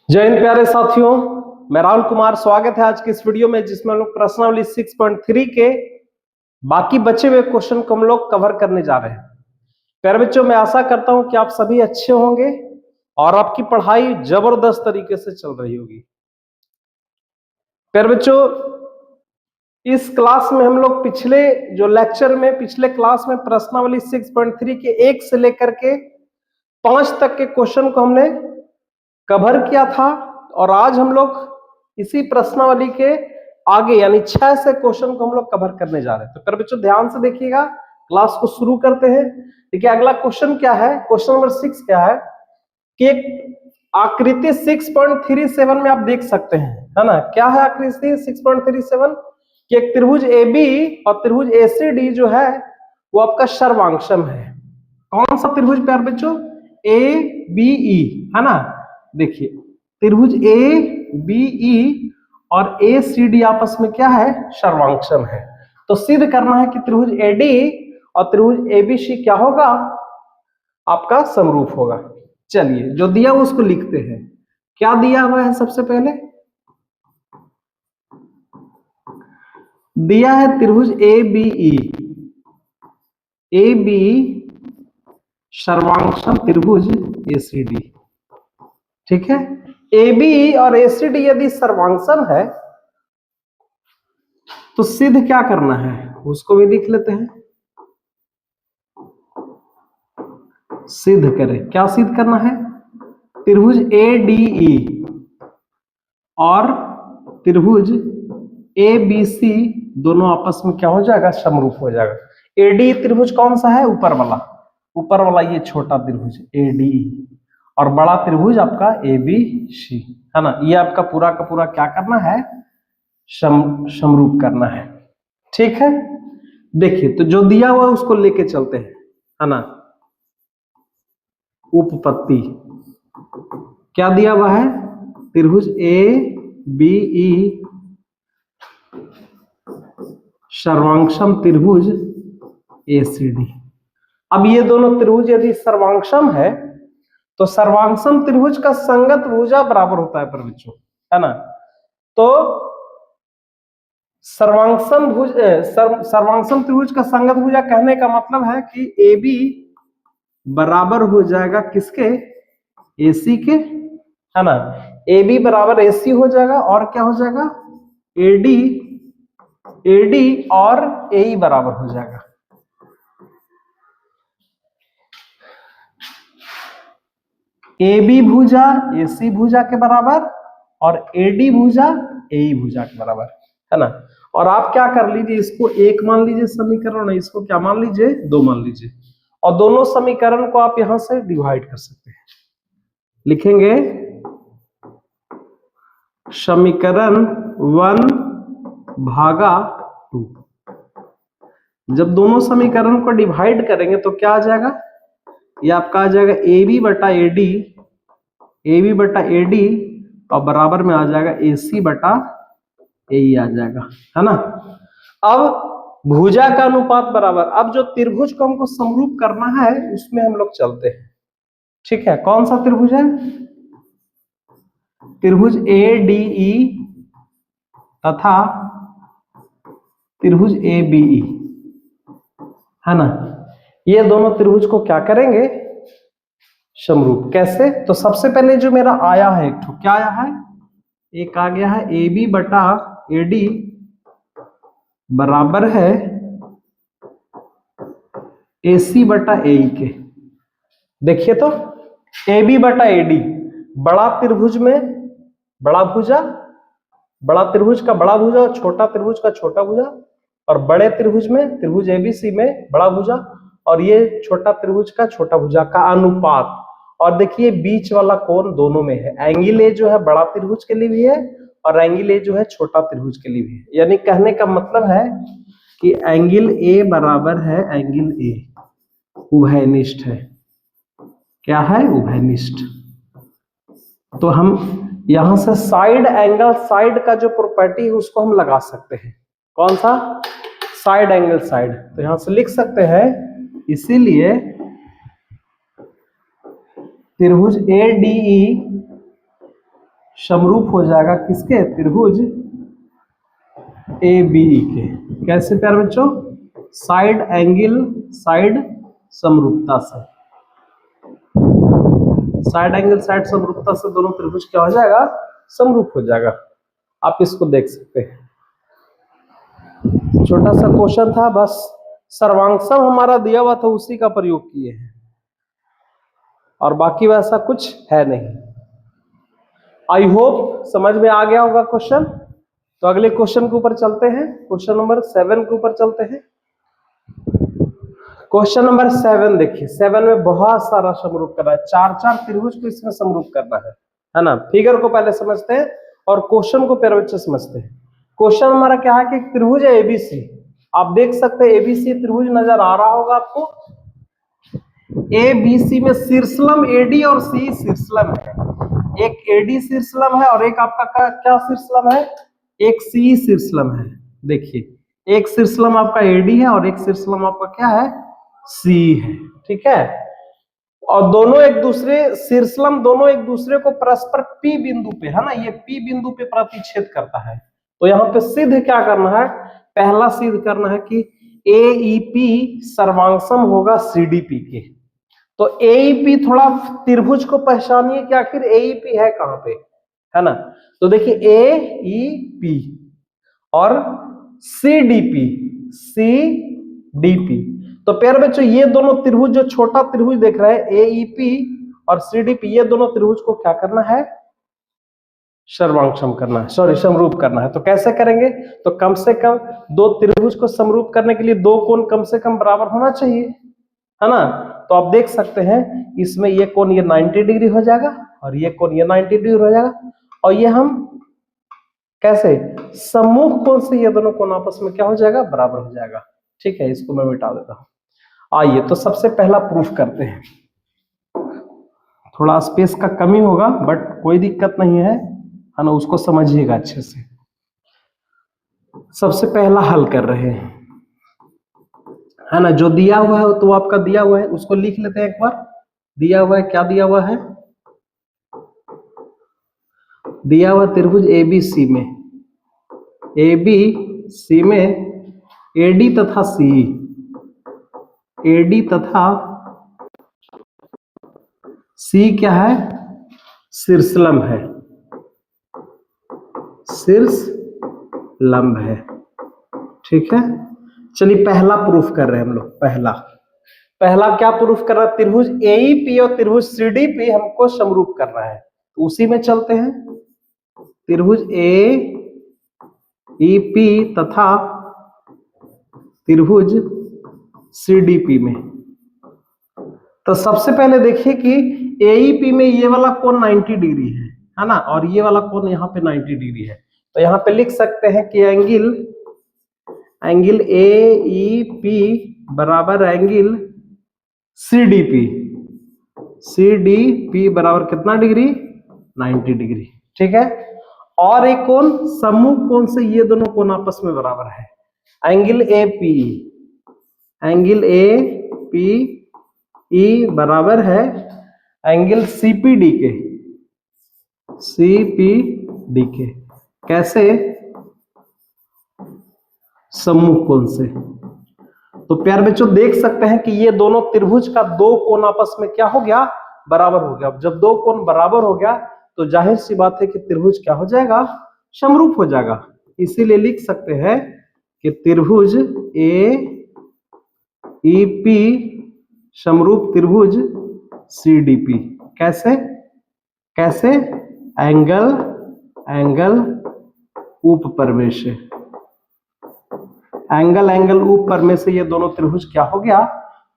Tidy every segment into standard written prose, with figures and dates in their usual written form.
जय हिंद प्यारे साथियों, मैं राहुल कुमार। स्वागत है आज की इस वीडियो में जिसमें हम लोग प्रश्नावली 6.3 के बाकी बचे हुए क्वेश्चन को हम लोग कवर करने जा रहे हैं। प्यारे बच्चों, मैं आशा करता हूं कि आप सभी अच्छे होंगे और आपकी पढ़ाई जबरदस्त तरीके से चल रही होगी। प्यारे बच्चों, इस क्लास में हम लोग पिछले क्लास में प्रश्नावली 6.3 के 1 से लेकर के 5 तक के क्वेश्चन को हमने कवर किया था और आज हम लोग इसी प्रश्नावली के आगे यानी 6 से क्वेश्चन को हम लोग कवर करने जा रहे हैं। तो प्यारे बच्चों ध्यान से देखिएगा, क्लास को शुरू करते हैं। देखिए अगला क्वेश्चन क्या है, क्वेश्चन नंबर 6 क्या है कि एक आकृति 6.37 में आप देख सकते हैं, है ना। क्या है आकृति 6.37 कि एक त्रिभुज AB और त्रिभुज ACD जो है वो आपका सर्वांगसम है। कौन सा त्रिभुज प्यारे बच्चों? ABE, है ना। देखिए त्रिभुज ABE और ACD आपस में क्या है? सर्वांगसम है। तो सिद्ध करना है कि त्रिभुज AD और त्रिभुज ABC क्या होगा? आपका समरूप होगा। चलिए जो दिया हुआ उसको लिखते हैं। क्या दिया हुआ है? सबसे पहले दिया है त्रिभुज ABE, AB सर्वांगसम त्रिभुज ACD, ठीक है। AB और ACD यदि सर्वांगसम है तो सिद्ध क्या करना है उसको भी लिख लेते हैं। सिद्ध करें, क्या सिद्ध करना है? त्रिभुज ADE और त्रिभुज ABC दोनों आपस में क्या हो जाएगा? समरूप हो जाएगा। ADE त्रिभुज कौन सा है? ऊपर वाला ये छोटा त्रिभुज ADE और बड़ा त्रिभुज आपका ABC, है ना। ये आपका पूरा का पूरा क्या करना है? समरूप करना है, ठीक है। देखिए तो जो दिया हुआ उसको लेके चलते हैं, है ना। उपपत्ति क्या दिया हुआ है? त्रिभुज ABE सर्वांगसम त्रिभुज ACD। अब ये दोनों त्रिभुज यदि सर्वांगसम है तो सर्वांगसम त्रिभुज का संगत भुजा बराबर होता है बच्चों, है ना। तो सर्वांगसम त्रिभुज का संगत भुजा कहने का मतलब है कि AB बराबर हो जाएगा किसके? AC के, है ना। AB बराबर AC हो जाएगा और क्या हो जाएगा? AD और AE बराबर हो जाएगा। AB भुजा AC भुजा के बराबर और AD भुजा AE भुजा के बराबर, है ना। और आप क्या कर लीजिए, इसको 1 मान लीजिए समीकरण, इसको क्या मान लीजिए? 2 मान लीजिए और दोनों समीकरण को आप यहां से डिवाइड कर सकते हैं। लिखेंगे समीकरण 1/2। जब दोनों समीकरण को डिवाइड करेंगे तो क्या आ जाएगा? ये आपका आ जाएगा AB बटा AD और बराबर में आ जाएगा AC बटा AE आ जाएगा, है ना। अब भुजा का अनुपात बराबर, अब जो त्रिभुज को हमको समरूप करना है उसमें हम लोग चलते हैं, ठीक है। कौन सा त्रिभुज है? त्रिभुज ADE तथा त्रिभुज ABE, है ना। ये दोनों त्रिभुज को क्या करेंगे? समरूप। कैसे? तो सबसे पहले जो मेरा आया है एक क्या आया है? एक आ गया है AB बटा AD बराबर है AC बटा AE के। देखिए तो AB बटा AD बड़ा त्रिभुज में बड़ा भुजा, बड़ा त्रिभुज का बड़ा भुजा और छोटा त्रिभुज का छोटा भुजा, और बड़े त्रिभुज में त्रिभुज ABC में बड़ा भुजा और ये छोटा त्रिभुज का छोटा भुजा का अनुपात। और देखिए बीच वाला कोण दोनों में है। एंगल A जो है बड़ा त्रिभुज के लिए भी है और एंगल A जो है छोटा त्रिभुज के लिए भी है। यानी कहने का मतलब है कि एंगल A बराबर है एंगल A, उभयनिष्ठ है। क्या है? उभयनिष्ठ। तो हम यहां से साइड एंगल, साइड का जो प्रॉपर्टी है उसको हम लगा सकते हैं। कौन सा? Side angle side. तो यहां से लिख सकते हैं, इसीलिए त्रिभुज ADE समरूप हो जाएगा किसके? त्रिभुज ए बी के। कैसे प्यारे बच्चों? साइड एंगल साइड समरूपता से। साइड एंगल साइड समरूपता से दोनों त्रिभुज क्या हो जाएगा? समरूप हो जाएगा। आप इसको देख सकते हैं। छोटा सा क्वेश्चन था, बस सर्वांगसम हमारा दिया हुआ था उसी का प्रयोग किए हैं और बाकी वैसा कुछ है नहीं। आई होप समझ में आ गया होगा क्वेश्चन। तो अगले क्वेश्चन के ऊपर चलते हैं, क्वेश्चन नंबर 7 के ऊपर चलते हैं। क्वेश्चन नंबर 7 देखिए, 7 में बहुत सारा समरूप करना है, 4 त्रिभुज को इसमें समरूप करना है ना। फिगर को पहले समझते हैं और क्वेश्चन को प्यारे बच्चे समझते हैं। क्वेश्चन हमारा क्या है कि त्रिभुज है एबीसी। आप देख सकते हैं एबीसी त्रिभुज नजर आ रहा होगा आपको। एबीसी में शीर्षलम एडी और सी शीर्षलम है। एक एडी शीर्षलम है और एक आपका क्या शीर्षलम है? एक सी शीर्षलम है। देखिए एक शीर्षलम आपका एडी है और एक शीर्षलम आपका क्या है? सी है। ठीक है, और दोनों एक दूसरे शीर्षलम दोनों एक दूसरे को परस्पर पी बिंदु पे, है ना, ये पी बिंदु पे प्रतिच्छेद करता है। तो यहाँ पे सिद्ध क्या करना है? पहला सिद्ध करना है कि एईपी सर्वांगसम होगा सीडीपी के। तो एईपी थोड़ा त्रिभुज को पहचानिए कि आखिर एईपी है कहां पे, है ना। तो देखिए एईपी और सीडीपी, सीडीपी। तो प्यारे बच्चों ये दोनों त्रिभुज, जो छोटा त्रिभुज देख रहे हैं एईपी और सीडीपी, ये दोनों त्रिभुज को क्या करना है? सर्वांगसम करना है, सॉरी समरूप करना है। तो कैसे करेंगे? तो कम से कम दो त्रिभुज को समरूप करने के लिए दो कोण कम से कम बराबर होना चाहिए, है ना। तो आप देख सकते हैं इसमें ये कोण ये 90 डिग्री हो जाएगा और ये कोण ये 90 डिग्री हो जाएगा। और ये हम कैसे? सम्मुख कोण से ये दोनों कोण आपस में क्या हो जाएगा? बराबर हो जाएगा। ठीक है, इसको मैं मिटा देता हूं। आइए तो सबसे पहला प्रूफ करते हैं। थोड़ा स्पेस का कमी होगा बट कोई दिक्कत नहीं है ना, उसको समझिएगा अच्छे से। सबसे पहला हल कर रहे हैं, है ना। जो दिया हुआ है तो आपका दिया हुआ है, उसको लिख लेते हैं एक बार। दिया हुआ है, क्या दिया हुआ है? दिया हुआ त्रिभुज एबीसी में, एबीसी में एडी तथा सी, एडी तथा सी क्या है? शीर्षलंब है, शीर्ष लंब है। ठीक है, चलिए पहला प्रूफ कर रहे हैं हम लोग। पहला क्या प्रूफ कर रहा है? त्रिभुज एईपी और त्रिभुज सीडीपी हमको समरूप करना है, तो उसी में चलते हैं। त्रिभुज एईपी तथा त्रिभुज सीडीपी में। तो सबसे पहले देखिए कि एईपी में ये वाला कोण 90 डिग्री है ना, और ये वाला कोण यहाँ पे 90 डिग्री है। तो यहाँ पे लिख सकते हैं कि एंगल एईपी बराबर एंगल सीडीपी, सीडीपी बराबर कितना डिग्री? 90 डिग्री। ठीक है, और एक कोण सम्मुख कोण से ये दोनों कोण आपस में बराबर है, एंगल एपी, एंगल एपी ई बराबर है एंगल सीपीडी के, सीपीडी के। कैसे? सम्मुख कोण से। तो प्यारे बच्चों देख सकते हैं कि ये दोनों त्रिभुज का दो कोण आपस में क्या हो गया? बराबर हो गया। जब दो कोण बराबर हो गया तो जाहिर सी बात है कि त्रिभुज क्या हो जाएगा? समरूप हो जाएगा। इसीलिए लिख सकते हैं कि त्रिभुज एईपी समरूप त्रिभुज सीडीपी। कैसे? कैसे? एंगल उपपरमे से, एंगल उपपरमे से ये दोनों त्रिभुज क्या हो गया?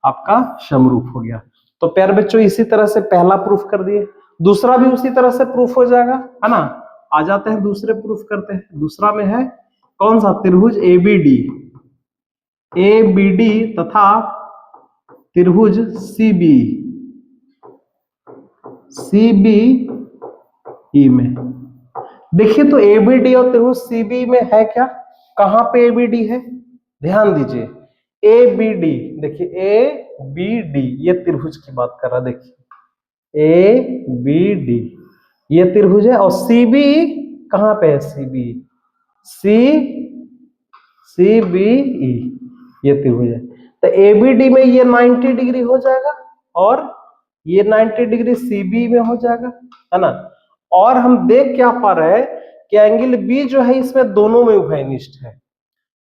आपका समरूप हो गया। तो प्यारे बच्चों इसी तरह से पहला प्रूफ कर दिए, दूसरा भी उसी तरह से प्रूफ हो जाएगा, है ना। आ जाते हैं दूसरे प्रूफ करते हैं। दूसरा में है कौन सा? त्रिभुज एबीडी, एबीडी तथा त्रिभुज सीबी, सीबी में। देखिए तो एबीडी और त्रिभुज सीबी में है क्या? कहां पे एबीडी है? ध्यान दीजिए, एबीडी, देखिए एबीडी ये त्रिभुज की बात कर रहा है। देखिए एबीडी ये त्रिभुज है, और सीबी कहां पे है, सीबी, सीबीई ये त्रिभुज है। तो एबीडी में ये 90 डिग्री हो जाएगा और ये 90 डिग्री सीबी में हो जाएगा, है ना। और हम देख क्या पा रहे हैं कि एंगल बी जो है इसमें दोनों में उभयनिष्ठ है,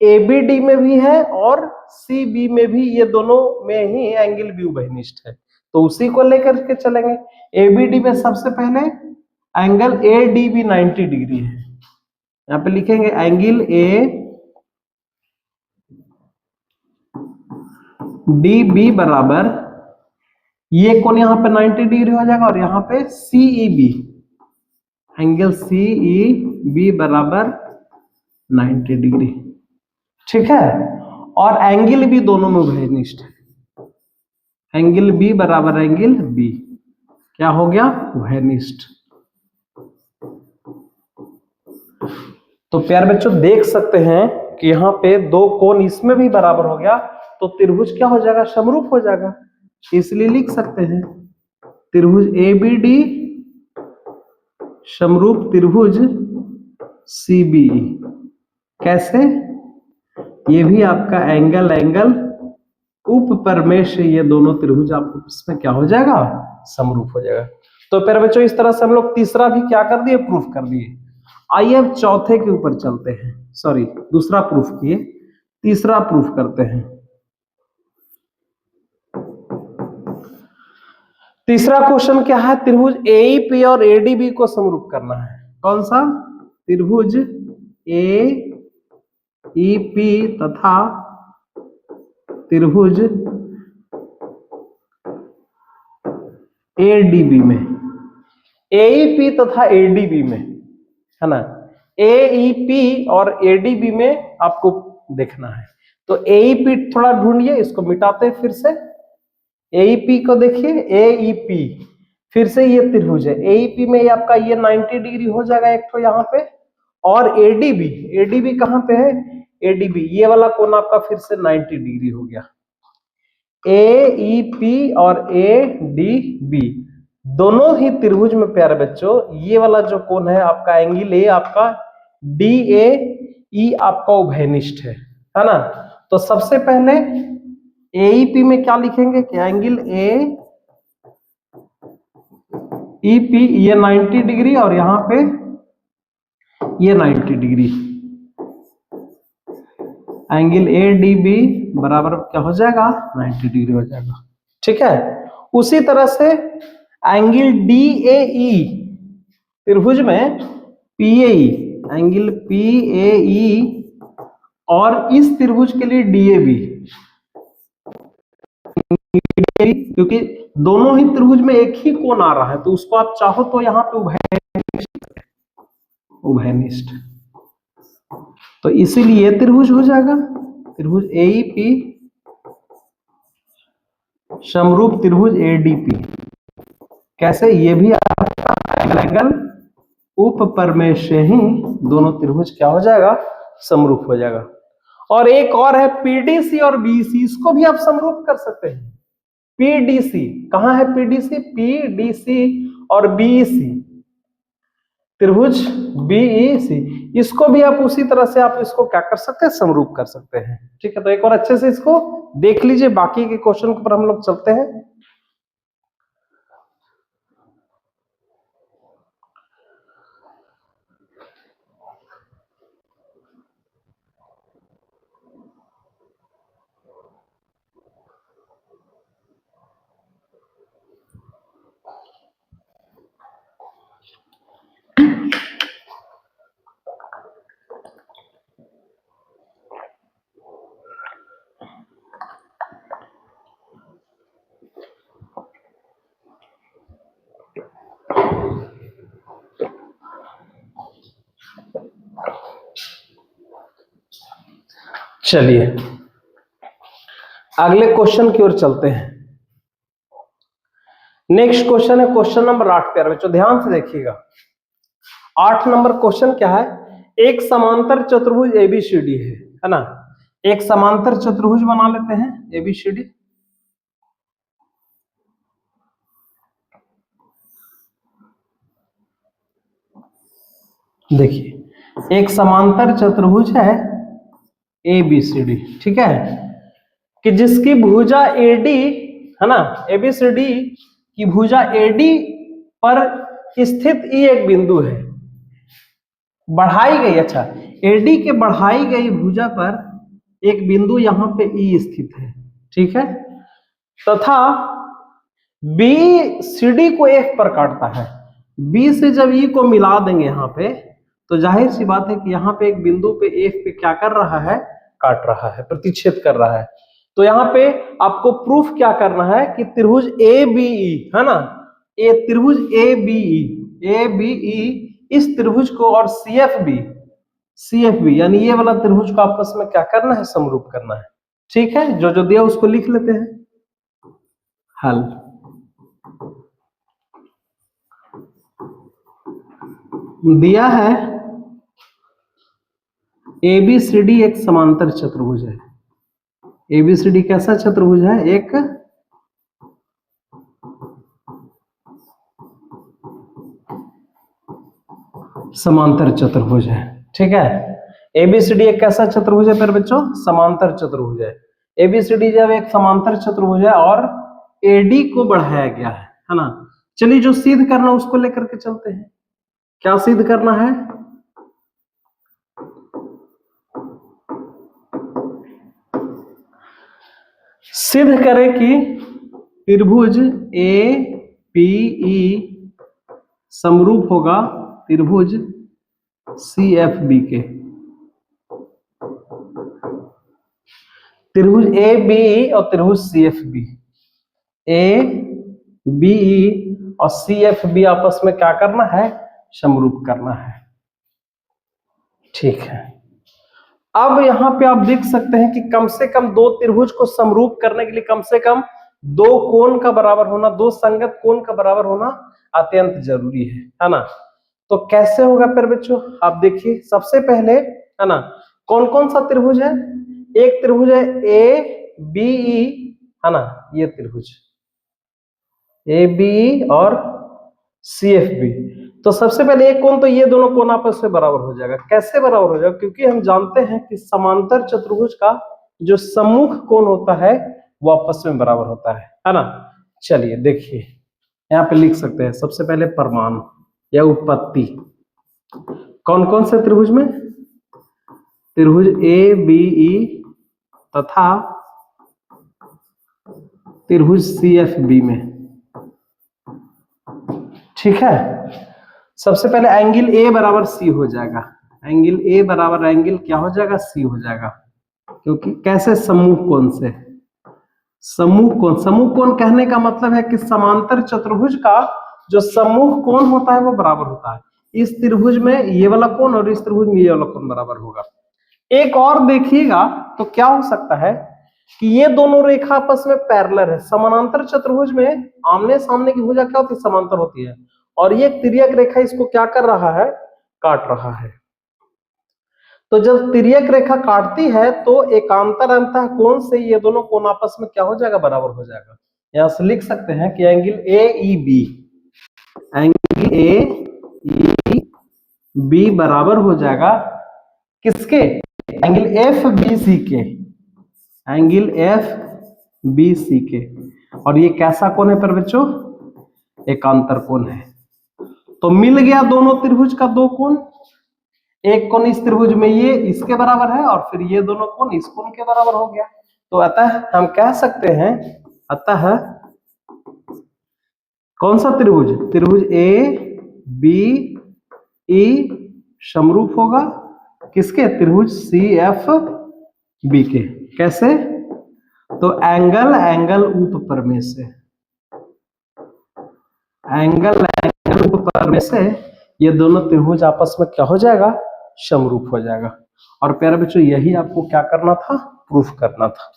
एबीडी में भी है और सीबी में भी, ये दोनों में ही एंगल बी उभयनिष्ठ है। तो उसी को लेकर के चलेंगे। एबीडी में सबसे पहले एंगल एडीबी 90 डिग्री है, यहां पे लिखेंगे एंगल ए डीबी बराबर, ये कोण यहां पे 90 डिग्री हो जाएगा, और यहां पे सीईबी, एंगल सीईबी बराबर 90 डिग्री, ठीक है। और एंगल भी दोनों में उभयनिष्ठ है, एंगल बी बराबर एंगल बी, क्या हो गया, उभयनिष्ठ। तो प्यारे बच्चों देख सकते हैं कि यहाँ पे दो कोण इसमें भी बराबर हो गया, तो त्रिभुज क्या हो जाएगा, समरूप हो जाएगा। इसलिए लिख सकते हैं त्रिभुज एबीडी समरूप त्रिभुज सीबीई। कैसे, ये भी आपका एंगल उपपरमेश से ये दोनों त्रिभुज आपको इसमें क्या हो जाएगा, समरूप हो जाएगा। तो प्यारे बच्चों इस तरह से हम लोग तीसरा भी क्या कर दिए, प्रूफ कर दिए। आइए अब चौथे के ऊपर चलते हैं, सॉरी दूसरा प्रूफ किए, तीसरा प्रूफ करते हैं। तीसरा क्वेश्चन क्या है, त्रिभुज एईपी और एडीबी को समरूप करना है। कौन सा, त्रिभुज एईपी तथा त्रिभुज एडीबी में, एईपी तथा एडीबी में, है ना। एईपी और एडीबी में आपको देखना है। तो एईपी थोड़ा ढूंढिए, इसको मिटाते हैं फिर से। एईपी को देखिए, एईपी फिर से ये त्रिभुज है, एईपी में ये आपका ये 90 डिग्री हो जाएगा एक तो यहाँ पे, और एडीबी, एडीबी कहां पे है, एडीबी ये वाला कोण आपका फिर से 90 डिग्री हो गया। एईपी और एडीबी दोनों ही त्रिभुज में प्यारे बच्चों ये वाला जो कोण है आपका एंगल ए आपका डीएई आपका उभयनिष्ठ है ना। तो सबसे पहले एईपी में क्या लिखेंगे कि एंगल ए ईपी ये 90 डिग्री और यहां पे ये 90 डिग्री, एंगल एडीबी बराबर क्या हो जाएगा, 90 डिग्री हो जाएगा, ठीक है। उसी तरह से एंगल डीएई त्रिभुज में पीएई, एंगल पीएई और इस त्रिभुज के लिए डीएबी, क्योंकि दोनों ही त्रिभुज में एक ही कोण आ रहा है, तो उसको आप चाहो तो यहाँ पे उभयनिष्ठ, तो इसीलिए त्रिभुज हो जाएगा, त्रिभुज एईपी समरूप त्रिभुज एडीपी। कैसे, ये भी आपका एंगल उपपरमेश से ही दोनों त्रिभुज क्या हो जाएगा, समरूप हो जाएगा। और एक और है पीडीसी और बीसी, इसको भी आप समरूप कर सकते हैं। पीडीसी कहां है, पीडीसी, पीडीसी और बीईसी, त्रिभुज बीईसी, इसको भी आप उसी तरह से आप इसको क्या कर सकते हैं, समरूप कर सकते हैं, ठीक है। तो एक और अच्छे से इसको देख लीजिए, बाकी के क्वेश्चन पर हम लोग चलते हैं। चलिए अगले क्वेश्चन की ओर चलते हैं। नेक्स्ट क्वेश्चन है क्वेश्चन नंबर 8 प्यारे बच्चों, ध्यान से देखिएगा। 8 नंबर क्वेश्चन क्या है, एक समांतर चतुर्भुज एबीसीडी है ना। एक समांतर चतुर्भुज बना लेते हैं एबीसीडी। देखिए एक समांतर चतुर्भुज है ABCD, ठीक है, कि जिसकी भुजा AD है ना, ABCD की भुजा AD पर स्थित E एक बिंदु है, बढ़ाई गई, अच्छा AD के बढ़ाई गई भुजा पर एक बिंदु यहां पे E स्थित है, ठीक है, तथा BCD को F पर काटता है। B से जब E को मिला देंगे यहां पे, तो जाहिर सी बात है कि यहाँ पे एक बिंदु पे F पे क्या कर रहा है, काट रहा है, प्रतिच्छेद कर रहा है। तो यहाँ पे आपको प्रूफ क्या करना है कि त्रिभुज ABE है ना, ये त्रिभुज ABE इस त्रिभुज को और CFB यानी ये वाला त्रिभुज को आपस में क्या करना है, समरूप करना है, ठीक है। जो जो दिया उसको लिख लेते हैं, हल। दिया है ABCD एक समांतर चतुर्भुज है। ABCD कैसा चतुर्भुज है, एक समांतर चतुर्भुज है, ठीक है। ABCD एक कैसा चतुर्भुज है फिर बच्चों, समांतर चतुर्भुज है। ABCD जब एक समांतर चतुर्भुज है और AD को बढ़ाया गया है ना। चलिए जो सिद्ध करना उसको लेकर के चलते हैं। क्या सिद्ध करना है, सिद्ध करें कि त्रिभुज ABE समरूप होगा त्रिभुज CFB के। त्रिभुज ABE और त्रिभुज CFB, ABE और CFB आपस में क्या करना है, समरूप करना है, ठीक है। अब यहां पे आप देख सकते हैं कि कम से कम दो त्रिभुज को समरूप करने के लिए कम से कम दो कोण का बराबर होना, दो संगत कोण का बराबर होना अत्यंत जरूरी है ना। तो कैसे होगा फिर बच्चों, आप देखिए सबसे पहले है ना, कौन कौन सा त्रिभुज है, एक त्रिभुज है ABE है ना, ये त्रिभुज ABE और CFB। तो सबसे पहले एक कोण, तो ये दोनों कोण आपस में बराबर हो जाएगा। कैसे बराबर हो जाएगा, क्योंकि हम जानते हैं कि समांतर चतुर्भुज का जो सम्मुख कोण होता है वो आपस में बराबर होता है ना। चलिए देखिए यहाँ पे लिख सकते हैं सबसे पहले प्रमाण या उत्पत्ति, कौन कौन से त्रिभुज में, त्रिभुज ABE तथा त्रिभुज CFB में, ठीक है। सबसे पहले एंगल A बराबर C हो जाएगा, एंगल A बराबर एंगल क्या हो जाएगा, C हो जाएगा, क्योंकि कैसे, सम्मुख कोण से। सम्मुख कोण कहने का मतलब है कि समांतर चतुर्भुज का जो सम्मुख कोण होता है वो बराबर होता है। इस त्रिभुज में ये वाला कोण और इस त्रिभुज में ये वाला कोण बराबर होगा। एक और देखिएगा तो क्या हो सकता है कि ये दोनों रेखा आपस में पैरेलल है। समानांतर चतुर्भुज में आमने सामने की भुजा क्या होती है, समांतर होती है, और ये तिर्यक रेखा इसको क्या कर रहा है, काट रहा है। तो जब तिर्यक रेखा काटती है तो एकांतर अंतः कोण से ये दोनों कोण आपस में क्या हो जाएगा, बराबर हो जाएगा। यहां से लिख सकते हैं कि एंगल AEB बराबर हो जाएगा किसके, एंगल FBC के, एंगल FBC के। और ये कैसा कोण है पर बच्चों, एकांतर कोण है। तो मिल गया दोनों त्रिभुज का दो कोण, एक कोण इस त्रिभुज में ये इसके बराबर है और फिर ये दोनों कोण इस कोण के बराबर हो गया। तो अतः हम कह सकते हैं, अतः कौन सा त्रिभुज, त्रिभुज ABE समरूप होगा किसके, त्रिभुज CFB के। कैसे, तो एंगल उपप्रमेय से, एंगल उपप्रमेय से ये दोनों त्रिभुज आपस में क्या हो जाएगा, समरूप हो जाएगा। और प्यारे बच्चों यही आपको क्या करना था, प्रूफ करना था।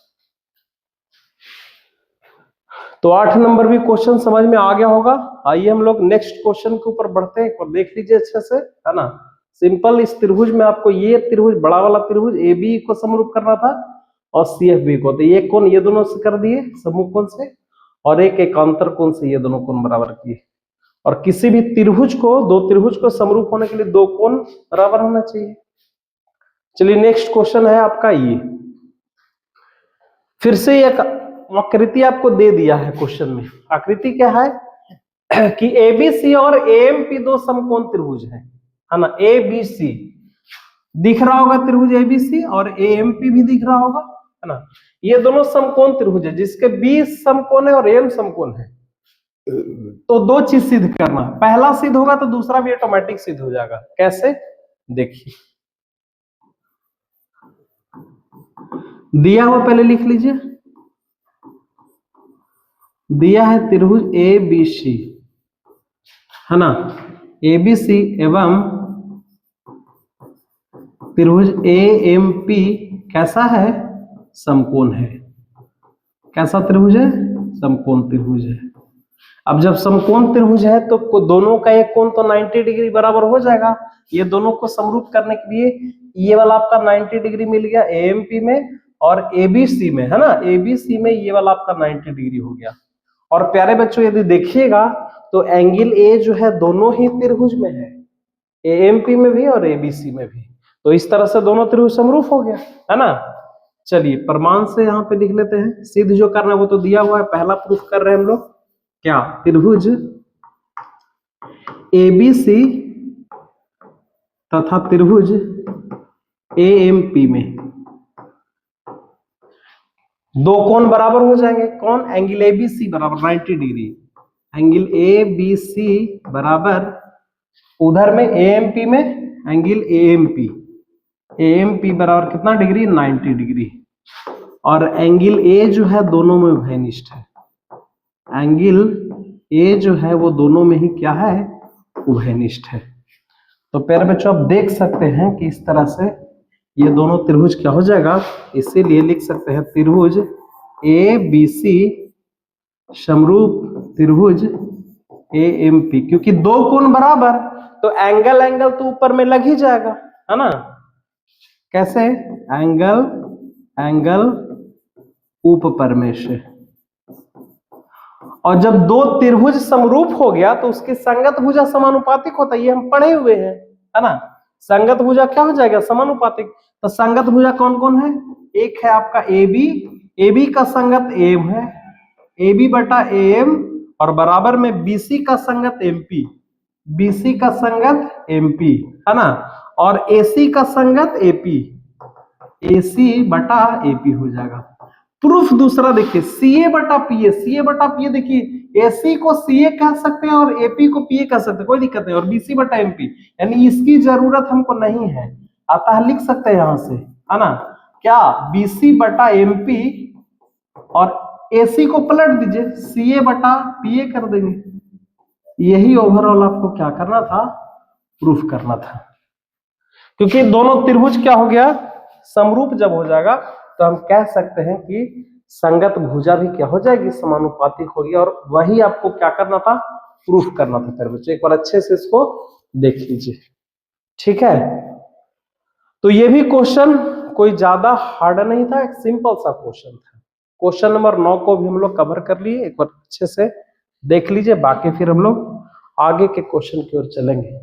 तो 8 नंबर भी क्वेश्चन समझ में आ गया होगा। आइए हम लोग नेक्स्ट क्वेश्चन के ऊपर बढ़ते हैं, और देख लीजिए अच्छे से है ना। सिंपल, इस त्रिभुज में आपको ये त्रिभुज, बड़ा वाला त्रिभुज ABE को समरूप करना था और CFB को। तो ये कोण ये दोनों से कर दिए सम्मुख कोण से, और एक एकांतर कोण से ये दोनों कोण बराबर किए। और किसी भी त्रिभुज को, दो त्रिभुज को समरूप होने के लिए दो कोण बराबर होना चाहिए। चलिए नेक्स्ट क्वेश्चन है आपका ये, फिर से एक आकृति आपको दे दिया है क्वेश्चन में। आकृति क्या है कि एबीसी और एएमपी दो समकोण त्रिभुज है ना। एबीसी दिख रहा होगा त्रिभुज एबीसी, और एएमपी भी दिख रहा होगा, है ना। ये दोनों समकोण त्रिभुज है जिसके बी समकोण है और एम समकोण है। तो दो चीज सिद्ध करना, पहला सिद्ध होगा तो दूसरा भी ऑटोमेटिक सिद्ध हो जाएगा। कैसे, देखिए दिया हुआ पहले लिख लीजिए। दिया है त्रिभुज ए बी सी, है ना। ए बी सी एवं त्रिभुज ए एम पी कैसा है, समकोण है। कैसा त्रिभुज है, समकोण त्रिभुज है। अब जब समकोण त्रिभुज है तो दोनों का एक कोण तो 90 डिग्री बराबर हो जाएगा। ये दोनों को समरूप करने के लिए ये वाला आपका 90 डिग्री मिल गया एएमपी में, और एबीसी में, है ना, एबीसी में ये वाला आपका 90 डिग्री हो गया। और प्यारे बच्चों यदि देखिएगा तो एंगल ए जो है दोनों ही त्रिभुज में है, एएमपी में भी और एबीसी में भी। तो इस तरह से दोनों त्रिभुज समरूप हो गया, है ना। चलिए प्रमाण से यहाँ पे लिख लेते हैं। सिद्ध जो करना है वो तो दिया हुआ है, पहला प्रूफ कर रहे हैं हम लोग। क्या, त्रिभुज एबीसी तथा त्रिभुज एएमपी में दो कोण बराबर हो जाएंगे। कौन, एंगल एबीसी बराबर 90 डिग्री, एंगल एबीसी बराबर उधर में एएमपी में एंगल एएमपी, एएमपी बराबर कितना डिग्री, 90 डिग्री। और एंगल ए जो है दोनों में उभयनिष्ठ है। एंगल ए जो है वो दोनों में ही क्या है, उभयनिष्ठ है। तो प्यारे बच्चों आप देख सकते हैं कि इस तरह से ये दोनों त्रिभुज क्या हो जाएगा, इसीलिए लिख सकते हैं त्रिभुज ए बी सी समरूप त्रिभुज ए एम पी। क्योंकि दो कोण बराबर तो एंगल तो ऊपर में लग ही जाएगा, है ना। कैसे, एंगल ऊपर में से। और जब दो त्रिभुज समरूप हो गया तो उसकी संगत भुजा समानुपातिक होता है, ये हम पढ़े हुए हैं, है ना। संगत भुजा क्या हो जाएगा, समानुपातिक। तो संगत भुजा कौन कौन है, एक है आपका AB, AB का संगत AM है, AB बटा AM, और बराबर में BC का संगत MP, BC का संगत MP, है ना। और AC का संगत AP, AC बटा AP हो जाएगा। प्रूफ दूसरा देखिए, CA बटा PA, CA बटा PA देखिए, AC को CA कह सकते हैं और AP को PA कह सकते हैं, कोई दिक्कत नहीं। और BC बटा MP, यानी इसकी जरूरत हमको नहीं है, अतः लिख सकते हैं यहां से, है ना। क्या, BC बटा MP, और AC को पलट दीजिए, CA बटा PA कर देंगे। यही ओवरऑल आपको क्या करना था, प्रूफ करना था। क्योंकि दोनों त्रिभुज क्या हो गया, समरूप जब हो जाएगा तो हम कह सकते हैं कि संगत भुजा भी क्या हो जाएगी, समानुपातिक होगी। और वही आपको क्या करना था, प्रूफ करना था। फिर बच्चों एक बार अच्छे से इसको देख लीजिए, ठीक है। तो ये भी क्वेश्चन कोई ज्यादा हार्ड नहीं था, एक सिंपल सा क्वेश्चन था। क्वेश्चन नंबर 9 को भी हम लोग कवर कर लिए, एक बार अच्छे से देख लीजिए। बाकी फिर हम लोग आगे के क्वेश्चन की ओर चलेंगे।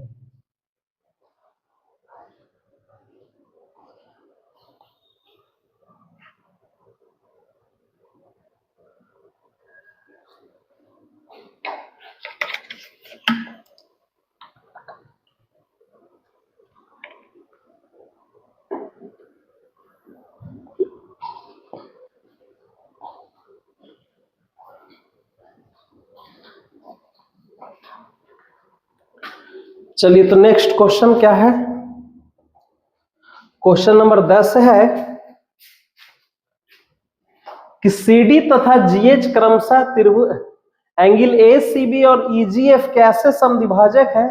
चलिए तो नेक्स्ट क्वेश्चन क्या है, क्वेश्चन नंबर 10 है कि CD तथा GH क्रमशः त्रिभुज एंगल ACB और EGF कैसे समद्विभाजक है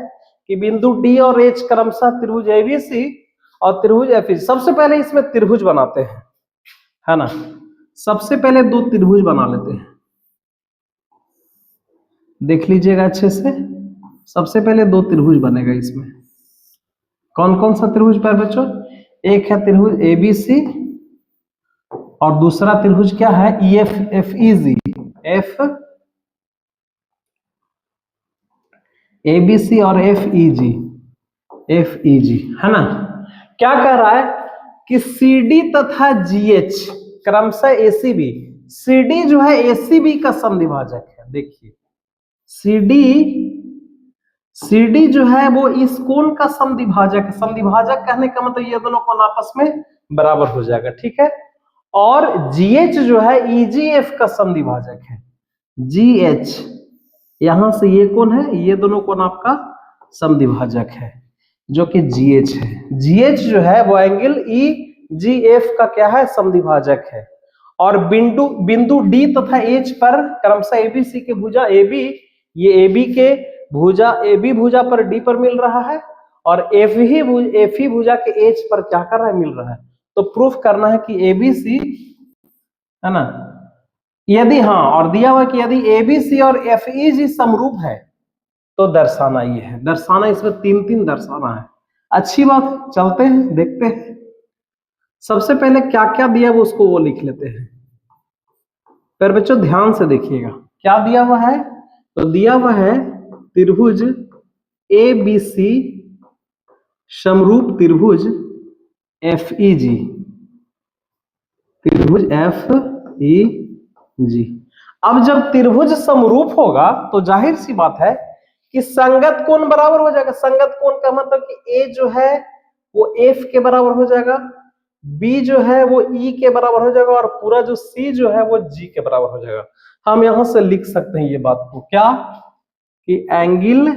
कि बिंदु D और H क्रमशः त्रिभुज ABC और त्रिभुज FEC। सबसे पहले इसमें त्रिभुज बनाते हैं, है ना। सबसे पहले दो त्रिभुज बना लेते हैं, देख लीजिएगा अच्छे से। सबसे पहले दो त्रिभुज बनेगा इसमें। कौन कौन सा त्रिभुज पर बच्चों, एक है त्रिभुज ABC और दूसरा त्रिभुज क्या है, FEG, ABC और FEG, है ना। क्या कह रहा है कि CD तथा GH क्रमशः ACB, CD जो है ACB का समद्विभाजक है। देखिए CD जो है वो इस कोण का समद्विभाजक है। समद्विभाजक कहने का मतलब ये दोनों कोण आपस में बराबर हो जाएगा, ठीक है। और GH जो है EGF का समद्विभाजक है। GH यहां से ये कोण है, ये दोनों कोण आपका समद्विभाजक है जो कि GH है। GH जो है वो एंगल EGF का क्या है, समद्विभाजक है। और बिंदु D तथा H पर क्रमशः ABC के भुजा AB, ये AB के भुजा AB भुजा पर D पर मिल रहा है और FE भुजा के H पर क्या कर रहा है, मिल रहा है। तो प्रूफ करना है कि ABC, है ना, यदि हाँ, और दिया हुआ कि यदि ABC और FEG समरूप है तो दर्शाना ये है। दर्शाना इसमें 3 दर्शाना है। अच्छी बात, चलते हैं देखते हैं। सबसे पहले क्या क्या दिया वो उसको वो लिख लेते हैं। पर बच्चों ध्यान से देखिएगा क्या दिया हुआ है। तो दिया हुआ है त्रिभुज ABC समरूप त्रिभुज FEG, त्रिभुज FEG। अब जब त्रिभुज समरूप होगा तो जाहिर सी बात है कि संगत कोण बराबर हो जाएगा। संगत कोण का मतलब कि A जो है वो F के बराबर हो जाएगा, B जो है वो E के बराबर हो जाएगा और पूरा जो C जो है वो G के बराबर हो जाएगा। हम यहां से लिख सकते हैं ये बात को क्या, कि एंगल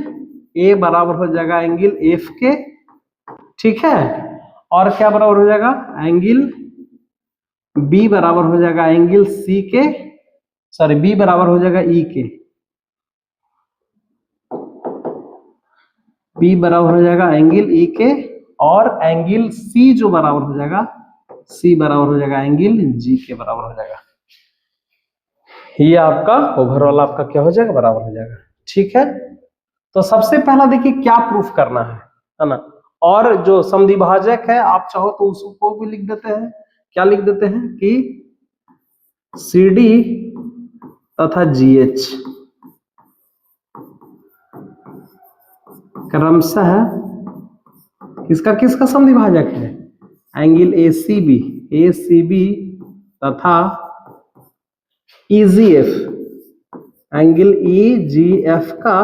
A बराबर हो जाएगा एंगल F के, ठीक है। और क्या बराबर हो जाएगा, एंगल B बराबर हो जाएगा एंगल C के, सॉरी B बराबर हो जाएगा E के, B बराबर हो जाएगा एंगल E के, और एंगल C जो बराबर हो जाएगा, C बराबर हो जाएगा एंगल G के बराबर हो जाएगा। ये आपका ओवरऑल आपका क्या हो जाएगा, बराबर हो जाएगा, ठीक है। तो सबसे पहला देखिए क्या प्रूफ करना है ना। और जो समद्विभाजक है आप चाहो तो उसको भी लिख देते हैं। क्या लिख देते हैं कि CD तथा GH क्रमशः किसका समद्विभाजक है, एंगल ACB तथा EGF एंगल EGF का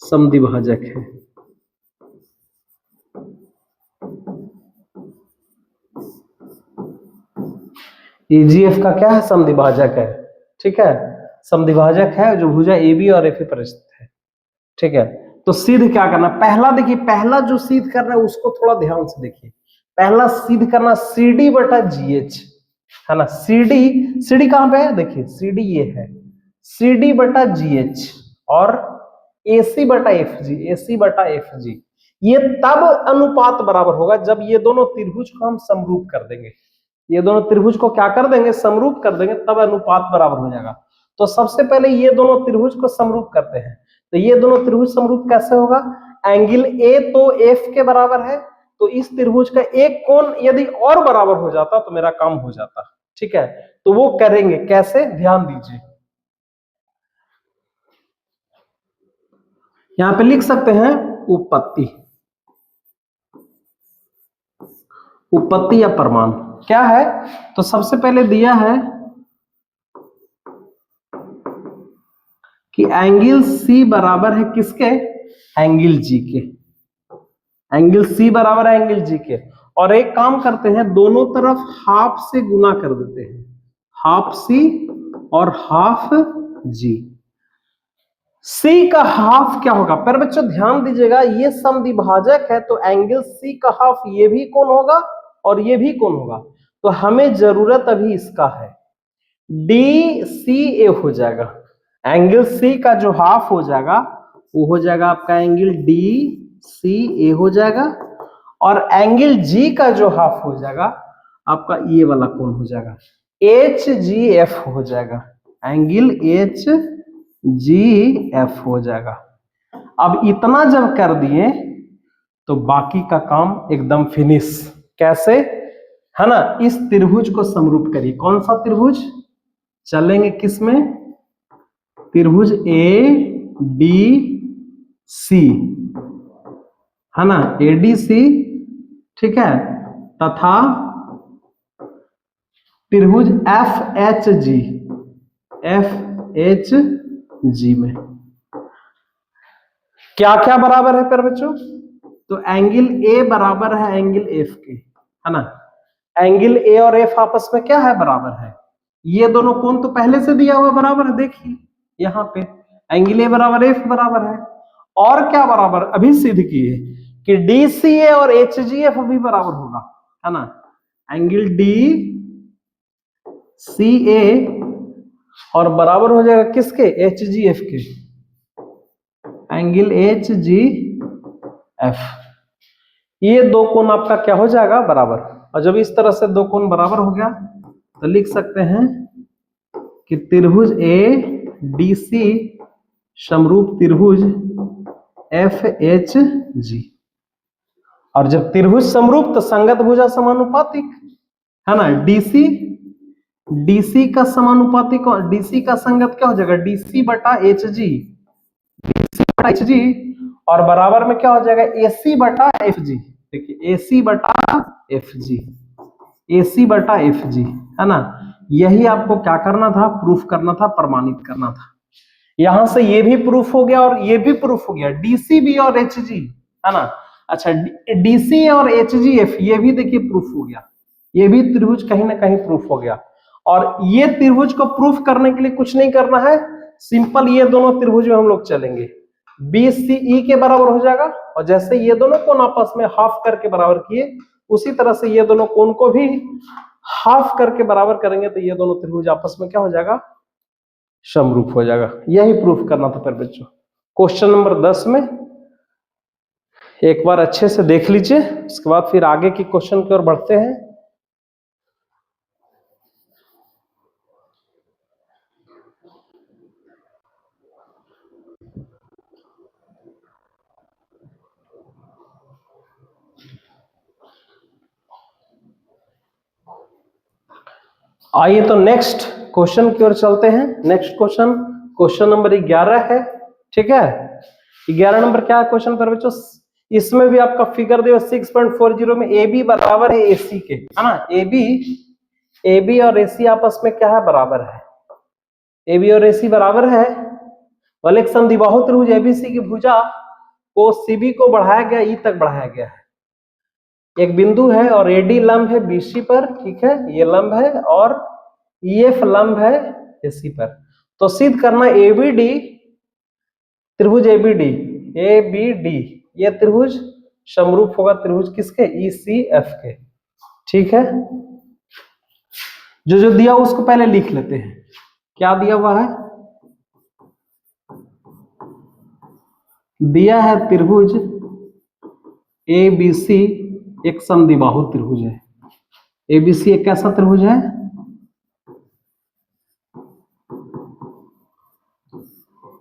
समद्विभाजक है। EGF का क्या है, समद्विभाजक है, ठीक है। समद्विभाजक है जो भुजा AB और FE पर स्थित है, ठीक है। तो सिद्ध क्या करना, पहला देखिए, पहला जो सिद्ध करना है उसको थोड़ा ध्यान से देखिए। पहला सिद्ध करना CD बटा GH, है ना। CD कहां पे है, देखिए CD ये है, CD बटा GH और AC बटा FG। ये तब अनुपात बराबर होगा जब ये दोनों त्रिभुज को हम समरूप कर देंगे। ये दोनों त्रिभुज को क्या कर देंगे, समरूप कर देंगे, तब अनुपात बराबर हो जाएगा। तो सबसे पहले ये दोनों त्रिभुज को समरूप करते हैं। तो ये दोनों त्रिभुज समरूप कैसे होगा, एंगल A तो F के बराबर है, तो इस त्रिभुज का एक कोण यदि और बराबर हो जाता तो मेरा काम हो जाता, ठीक है। तो वो करेंगे कैसे, ध्यान दीजिए। यहां पे लिख सकते हैं उपपत्ति या प्रमाण क्या है। तो सबसे पहले दिया है कि एंगल C बराबर है किसके, एंगल G के। एंगल C बराबर है एंगल G के। और एक काम करते हैं, दोनों तरफ हाफ से गुना कर देते हैं, हाफ C और हाफ G। C का हाफ क्या होगा, पर बच्चों ध्यान दीजिएगा, ये समद्विभाजक है तो एंगल C का हाफ ये भी कोण होगा और ये भी कोण होगा। तो हमें जरूरत अभी इसका है, DCA हो जाएगा। एंगल C का जो हाफ हो जाएगा वो हो जाएगा आपका एंगल DCA हो जाएगा, और एंगल G का जो हाफ हो जाएगा आपका ये वाला कोण हो जाएगा, HGF हो जाएगा, एंगल HGF हो जाएगा। अब इतना जब कर दिए तो बाकी का काम एकदम फिनिश। कैसे, है ना, इस त्रिभुज को समरूप करिए। कौन सा त्रिभुज, चलेंगे किसमें, त्रिभुज ABCD सी, है ना, ADC, ठीक है, तथा त्रिभुज FHG, FHG में क्या क्या बराबर है प्यारे बच्चों? तो एंगल A बराबर है एंगल F के, है ना। एंगल A और F आपस में क्या है? बराबर है। ये दोनों कोण तो पहले से दिया हुआ बराबर है, देखिए यहाँ पे एंगल A बराबर F बराबर है। और क्या बराबर अभी सिद्ध किए कि DCA और HGF भी बराबर होगा, है ना। एंगल DCA और बराबर हो जाएगा किसके? HGF के, एंगल HGF। ये दो कोण आपका क्या हो जाएगा? बराबर। और जब इस तरह से दो कोण बराबर हो गया तो लिख सकते हैं कि त्रिभुज ADC समरूप त्रिभुज FHG। और जब त्रिभुज समरूप तो संगत भुजा समानुपातिक, है ना। DC का समानुपातिक और DC का संगत क्या हो जाएगा? DC बटा HG, HG, और बराबर में क्या हो जाएगा? AC बटा FG। देखिए AC बटा FG, AC बटा FG, है ना। यही आपको क्या करना था? प्रूफ करना था, प्रमाणित करना था। यहां से ये भी प्रूफ हो गया और ये भी प्रूफ हो गया, DCB और HG, है ना। अच्छा, DC और HGF ये भी देखिए प्रूफ हो गया, ये भी त्रिभुज कहीं ना कहीं प्रूफ हो गया। और ये त्रिभुज को प्रूफ करने के लिए कुछ नहीं करना है, सिंपल ये दोनों त्रिभुज में हम लोग चलेंगे, BCE के बराबर हो जाएगा। और जैसे ये दोनों कोण आपस में हाफ करके बराबर किए, उसी तरह से ये दोनों कोण को भी हाफ करके बराबर करेंगे तो ये दोनों त्रिभुज आपस में क्या हो जाएगा? समरूप हो जाएगा। यही प्रूफ करना था पर बच्चों। क्वेश्चन नंबर 10 में एक बार अच्छे से देख लीजिए, उसके बाद फिर आगे की क्वेश्चन की ओर बढ़ते हैं। आइए तो नेक्स्ट क्वेश्चन की ओर चलते हैं। नेक्स्ट क्वेश्चन नंबर 11 है, ठीक है। 11 नंबर क्या है क्वेश्चन पर बच्चों? इसमें भी आपका फिगर दिया 6.40 में AB बराबर है AC के, है ना। AB और AC आपस में क्या है? बराबर है। AB और AC बराबर है, वाले एक समद्विबाहु त्रिभुज ABC की भुजा को CB को बढ़ाया गया, E तक बढ़ाया गया है। एक बिंदु है और AD लंब है BC पर, ठीक है, ये लंब है, और EF लंब है AC पर। तो सिद्ध करना ABD, त्रिभुज ABD ये त्रिभुज समरूप होगा त्रिभुज किसके? ECF के, ठीक है। जो दिया उसको पहले लिख लेते हैं। क्या दिया हुआ है? दिया है त्रिभुज ABC एक समद्विबाहु त्रिभुज है। ABC एक कैसा त्रिभुज है?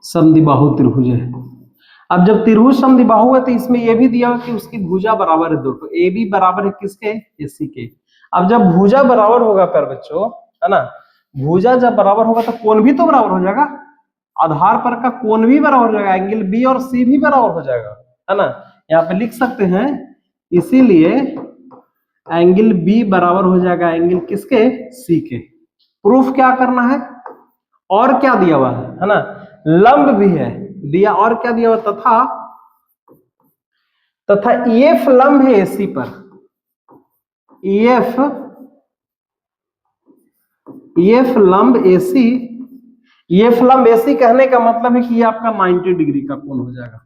समद्विबाहु त्रिभुज है। अब जब त्रिभुज समद्विबाहु है तो इसमें यह भी दिया कि उसकी भुजा बराबर है, दो तो AB बराबर है किसके? AC के। अब जब भुजा बराबर होगा प्यारे बच्चों, है ना, भुजा जब बराबर होगा तो कोण भी तो बराबर हो जाएगा, आधार पर का कोण भी बराबर हो जाएगा, एंगल B और C भी बराबर हो जाएगा, है ना। यहाँ पे लिख सकते हैं, इसीलिए एंगल B बराबर हो जाएगा एंगल किसके? C के। प्रूफ क्या करना है? और क्या दिया हुआ है ना, लंब भी है दिया, और क्या दिया हुआ? तथा EF लंब है AC पर। EF लंब AC, EF लंब AC कहने का मतलब है कि ये आपका 90 डिग्री का कोण हो जाएगा।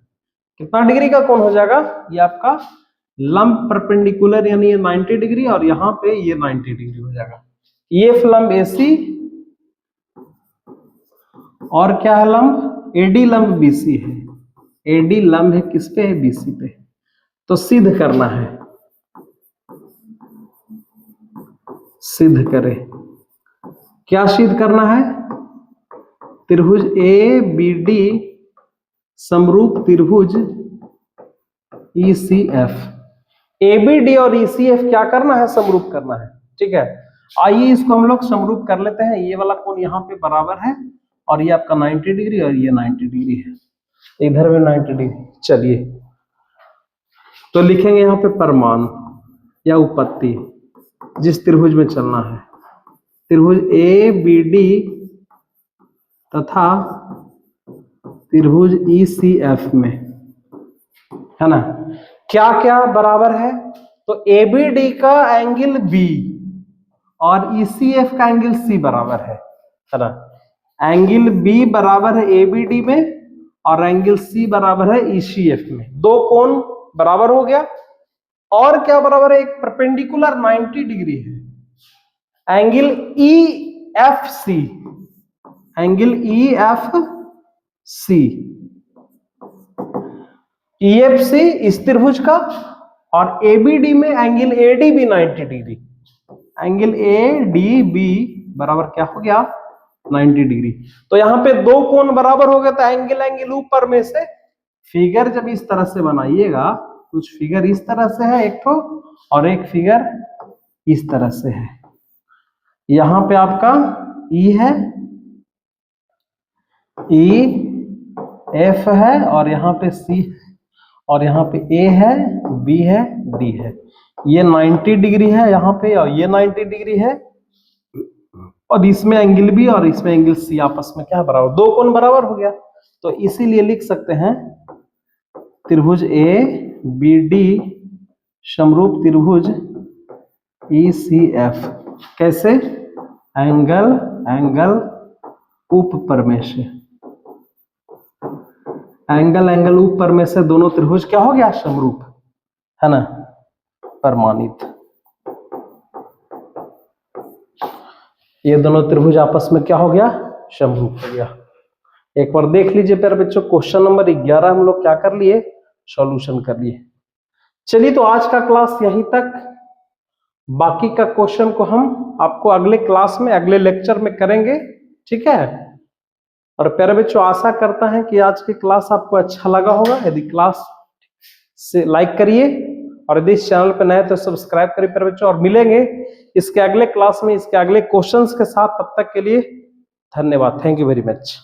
कितना डिग्री का कोण हो जाएगा? ये आपका लंब परपेंडिकुलर, यानी ये 90 डिग्री और यहाँ पे ये 90 डिग्री हो जाएगा। EF लंब AC, और क्या है लंब? AD लंब BC है। AD लंब है किस पे? है BC पे। तो सिद्ध करना है, सिद्ध करें। क्या सिद्ध करना है? त्रिभुज ABD समरूप त्रिभुज ECF। ABD और ECF क्या करना है? समरूप करना है, ठीक है। आइए इसको हम लोग समरूप कर लेते हैं। ये वाला कोण यहाँ पे बराबर है और ये आपका 90 डिग्री और ये 90 डिग्री है। इधर में 90 डिग्री। चलिए तो लिखेंगे यहाँ पे परमान या उपपत्ति जिस त्रिभुज में चलना है, त्रिभुज ए बी डी तथा त्रिभुज ई सी एफ में, है ना। क्या क्या बराबर है, तो ए बी डी का एंगल बी और ई सी एफ का एंगल सी बराबर है ना। एंगल बी बराबर है ए बी डी में और एंगल सी बराबर है ई सी एफ में। दो कोण बराबर हो गया। और क्या बराबर है, एक परपेंडिकुलर 90 डिग्री है। Angle E F C, angle E F C, E F C इस त्रिभुज का और ए बी डी में angle A D B 90 degree. Angle A D B बराबर क्या हो गया, 90 डिग्री। तो यहां पे दो कोण बराबर हो गए, तो एंगल एंगल ऊपर में से। फिगर जब इस तरह से बनाइएगा, कुछ फिगर इस तरह से है एक तो, और एक फिगर इस तरह से है। यहां पे आपका ई है, ई एफ है, और यहाँ पे सी, और यहाँ पे ए है, बी है, डी है। ये 90 डिग्री है यहाँ पे, और ये 90 डिग्री है, और इसमें एंगल बी और इसमें एंगल सी आपस में क्या बराबर, दो कोण बराबर हो गया। तो इसीलिए लिख सकते हैं त्रिभुज ए बी डी समरूप त्रिभुज ई सी एफ। कैसे, एंगल एंगल ऊपर में से, एंगल एंगल ऊपर में से दोनों त्रिभुज क्या हो गया, समरूप, है ना, प्रमाणित। ये दोनों त्रिभुज आपस में क्या हो गया, समरूप हो गया। एक बार देख लीजिए प्यारे बच्चों, क्वेश्चन नंबर 11 हम लोग क्या कर लिए, सॉल्यूशन कर लिए। चलिए तो आज का क्लास यहीं तक। बाकी का क्वेश्चन को हम आपको अगले क्लास में, अगले लेक्चर में करेंगे, ठीक है। और प्यारे बच्चों, आशा करता है कि आज की क्लास आपको अच्छा लगा होगा। यदि क्लास से लाइक करिए, और यदि इस चैनल पर नए तो सब्सक्राइब करिए प्यारे बच्चों। और मिलेंगे इसके अगले क्लास में इसके अगले क्वेश्चंस के साथ। तब तक के लिए धन्यवाद। Thank you very much.